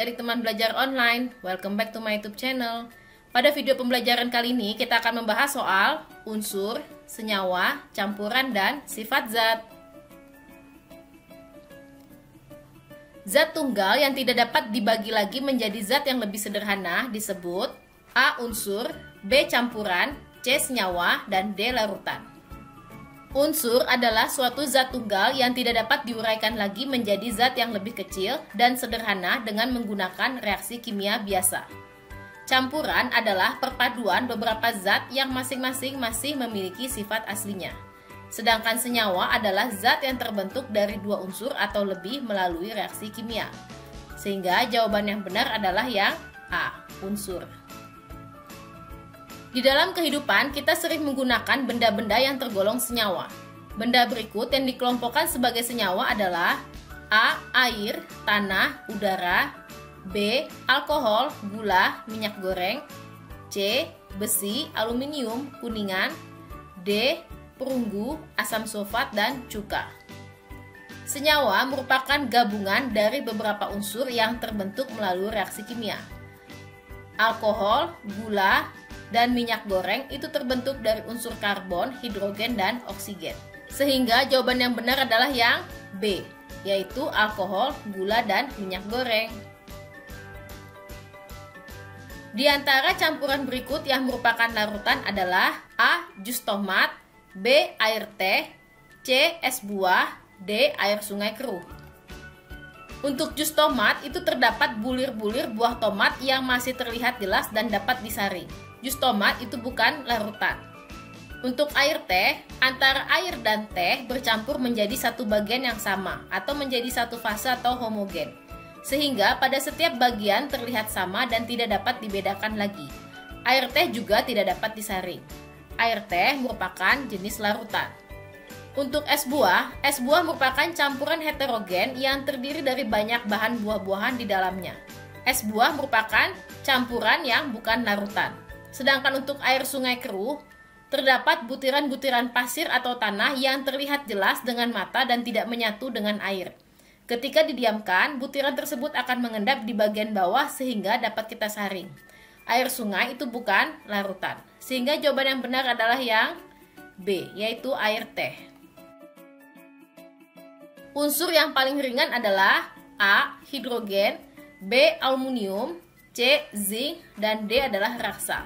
adik-adik teman belajar online. Welcome back to my YouTube channel. Pada video pembelajaran kali ini kita akan membahas soal unsur, senyawa, campuran, dan sifat zat. Zat tunggal yang tidak dapat dibagi lagi menjadi zat yang lebih sederhana disebut A. Unsur, B. Campuran, C. Senyawa, dan D. Larutan. Unsur adalah suatu zat tunggal yang tidak dapat diuraikan lagi menjadi zat yang lebih kecil dan sederhana dengan menggunakan reaksi kimia biasa. Campuran adalah perpaduan beberapa zat yang masing-masing masih memiliki sifat aslinya. Sedangkan senyawa adalah zat yang terbentuk dari dua unsur atau lebih melalui reaksi kimia. Sehingga jawaban yang benar adalah yang A. Unsur. Di dalam kehidupan, kita sering menggunakan benda-benda yang tergolong senyawa. Benda berikut yang dikelompokkan sebagai senyawa adalah A. Air, tanah, udara, B. Alkohol, gula, minyak goreng, C. Besi, aluminium, kuningan, D. Perunggu, asam sulfat, dan cuka. Senyawa merupakan gabungan dari beberapa unsur yang terbentuk melalui reaksi kimia. Alkohol, gula, dan minyak goreng itu terbentuk dari unsur karbon, hidrogen, dan oksigen. Sehingga jawaban yang benar adalah yang B, yaitu alkohol, gula, dan minyak goreng. Di antara campuran berikut yang merupakan larutan adalah A. Jus tomat, B. Air teh, C. Es buah, D. Air sungai keruh. Untuk jus tomat itu terdapat bulir-bulir buah tomat yang masih terlihat jelas dan dapat disaring. Jus tomat itu bukan larutan. Untuk air teh, antara air dan teh bercampur menjadi satu bagian yang sama atau menjadi satu fase atau homogen. Sehingga pada setiap bagian terlihat sama dan tidak dapat dibedakan lagi. Air teh juga tidak dapat disaring. Air teh merupakan jenis larutan. Untuk es buah merupakan campuran heterogen yang terdiri dari banyak bahan buah-buahan di dalamnya. Es buah merupakan campuran yang bukan larutan. Sedangkan untuk air sungai keruh, terdapat butiran-butiran pasir atau tanah yang terlihat jelas dengan mata dan tidak menyatu dengan air. Ketika didiamkan, butiran tersebut akan mengendap di bagian bawah sehingga dapat kita saring. Air sungai itu bukan larutan. Sehingga jawaban yang benar adalah yang B, yaitu air teh. Unsur yang paling ringan adalah A. Hidrogen, B. Aluminium, C. Zinc, dan D adalah raksa.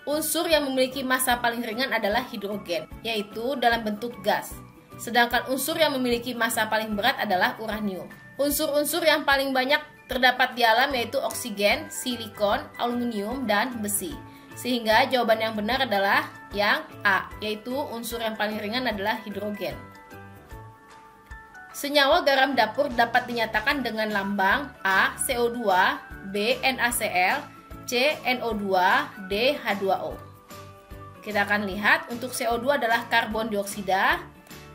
Unsur yang memiliki massa paling ringan adalah hidrogen, yaitu dalam bentuk gas. Sedangkan unsur yang memiliki massa paling berat adalah uranium. Unsur-unsur yang paling banyak terdapat di alam yaitu oksigen, silikon, aluminium, dan besi. Sehingga jawaban yang benar adalah yang A, yaitu unsur yang paling ringan adalah hidrogen. Senyawa garam dapur dapat dinyatakan dengan lambang A. CO2, B. NaCl, C. NO2, D. H2O. Kita akan lihat untuk CO2 adalah karbon dioksida,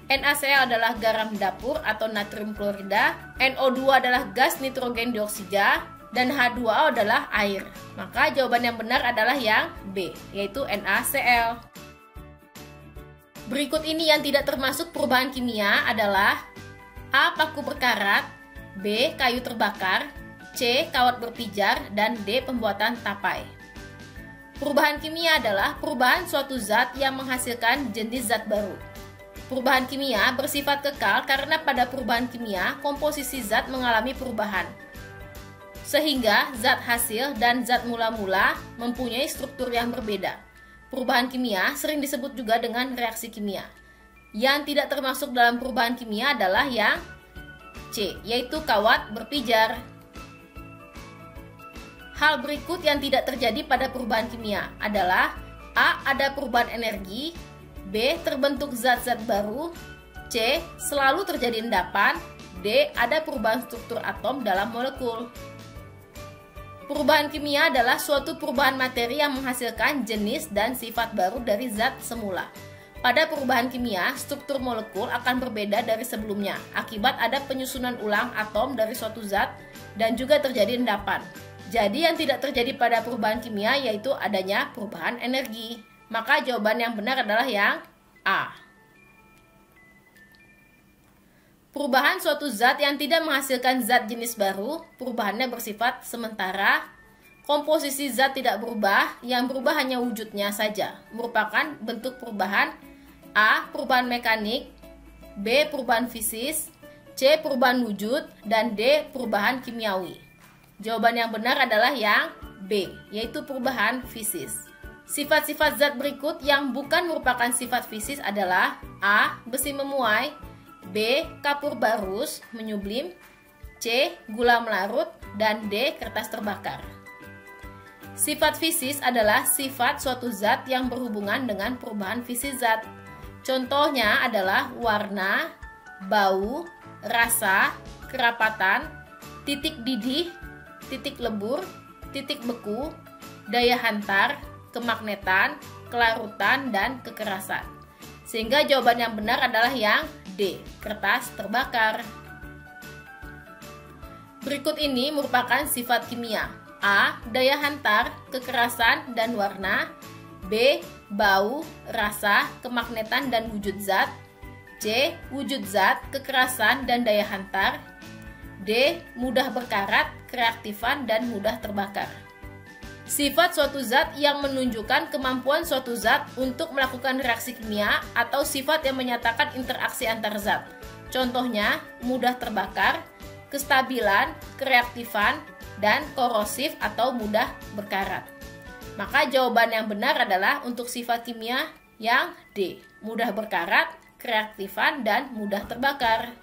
NaCl adalah garam dapur atau natrium klorida, NO2 adalah gas nitrogen dioksida, dan H2O adalah air. Maka jawaban yang benar adalah yang B, yaitu NaCl. Berikut ini yang tidak termasuk perubahan kimia adalah A. Paku berkarat, B. Kayu terbakar, C. Kawat berpijar, dan D. Pembuatan tapai. Perubahan kimia adalah perubahan suatu zat yang menghasilkan jenis zat baru. Perubahan kimia bersifat kekal karena pada perubahan kimia komposisi zat mengalami perubahan. Sehingga zat hasil dan zat mula-mula mempunyai struktur yang berbeda. Perubahan kimia sering disebut juga dengan reaksi kimia. Yang tidak termasuk dalam perubahan kimia adalah yang C, yaitu kawat berpijar. Hal berikut yang tidak terjadi pada perubahan kimia adalah A. Ada perubahan energi, B. Terbentuk zat-zat baru, C. Selalu terjadi endapan, D. Ada perubahan struktur atom dalam molekul. Perubahan kimia adalah suatu perubahan materi yang menghasilkan jenis dan sifat baru dari zat semula. Pada perubahan kimia, struktur molekul akan berbeda dari sebelumnya akibat ada penyusunan ulang atom dari suatu zat dan juga terjadi endapan. Jadi yang tidak terjadi pada perubahan kimia yaitu adanya perubahan energi. Maka jawaban yang benar adalah yang A. Perubahan suatu zat yang tidak menghasilkan zat jenis baru, perubahannya bersifat sementara. Komposisi zat tidak berubah, yang berubah hanya wujudnya saja, merupakan bentuk perubahan. A. Perubahan mekanik, B. Perubahan fisis, C. Perubahan wujud, dan D. Perubahan kimiawi. Jawaban yang benar adalah yang B, yaitu perubahan fisis. Sifat-sifat zat berikut yang bukan merupakan sifat fisis adalah A. Besi memuai, B. Kapur barus menyublim, C. Gula melarut, dan D. Kertas terbakar. Sifat fisis adalah sifat suatu zat yang berhubungan dengan perubahan fisis zat. Contohnya adalah warna, bau, rasa, kerapatan, titik didih, titik lebur, titik beku, daya hantar, kemagnetan, kelarutan, dan kekerasan. Sehingga jawaban yang benar adalah yang D, kertas terbakar. Berikut ini merupakan sifat kimia. A. Daya hantar, kekerasan, dan warna. B. Bau, rasa, kemagnetan, dan wujud zat. C. Wujud zat, kekerasan, dan daya hantar. D. Mudah berkarat, kereaktifan, dan mudah terbakar. Sifat suatu zat yang menunjukkan kemampuan suatu zat untuk melakukan reaksi kimia atau sifat yang menyatakan interaksi antar zat. Contohnya, mudah terbakar, kestabilan, kereaktifan, dan korosif atau mudah berkarat. Maka jawaban yang benar adalah untuk sifat kimia yang D, mudah berkarat, kereaktifan, dan mudah terbakar.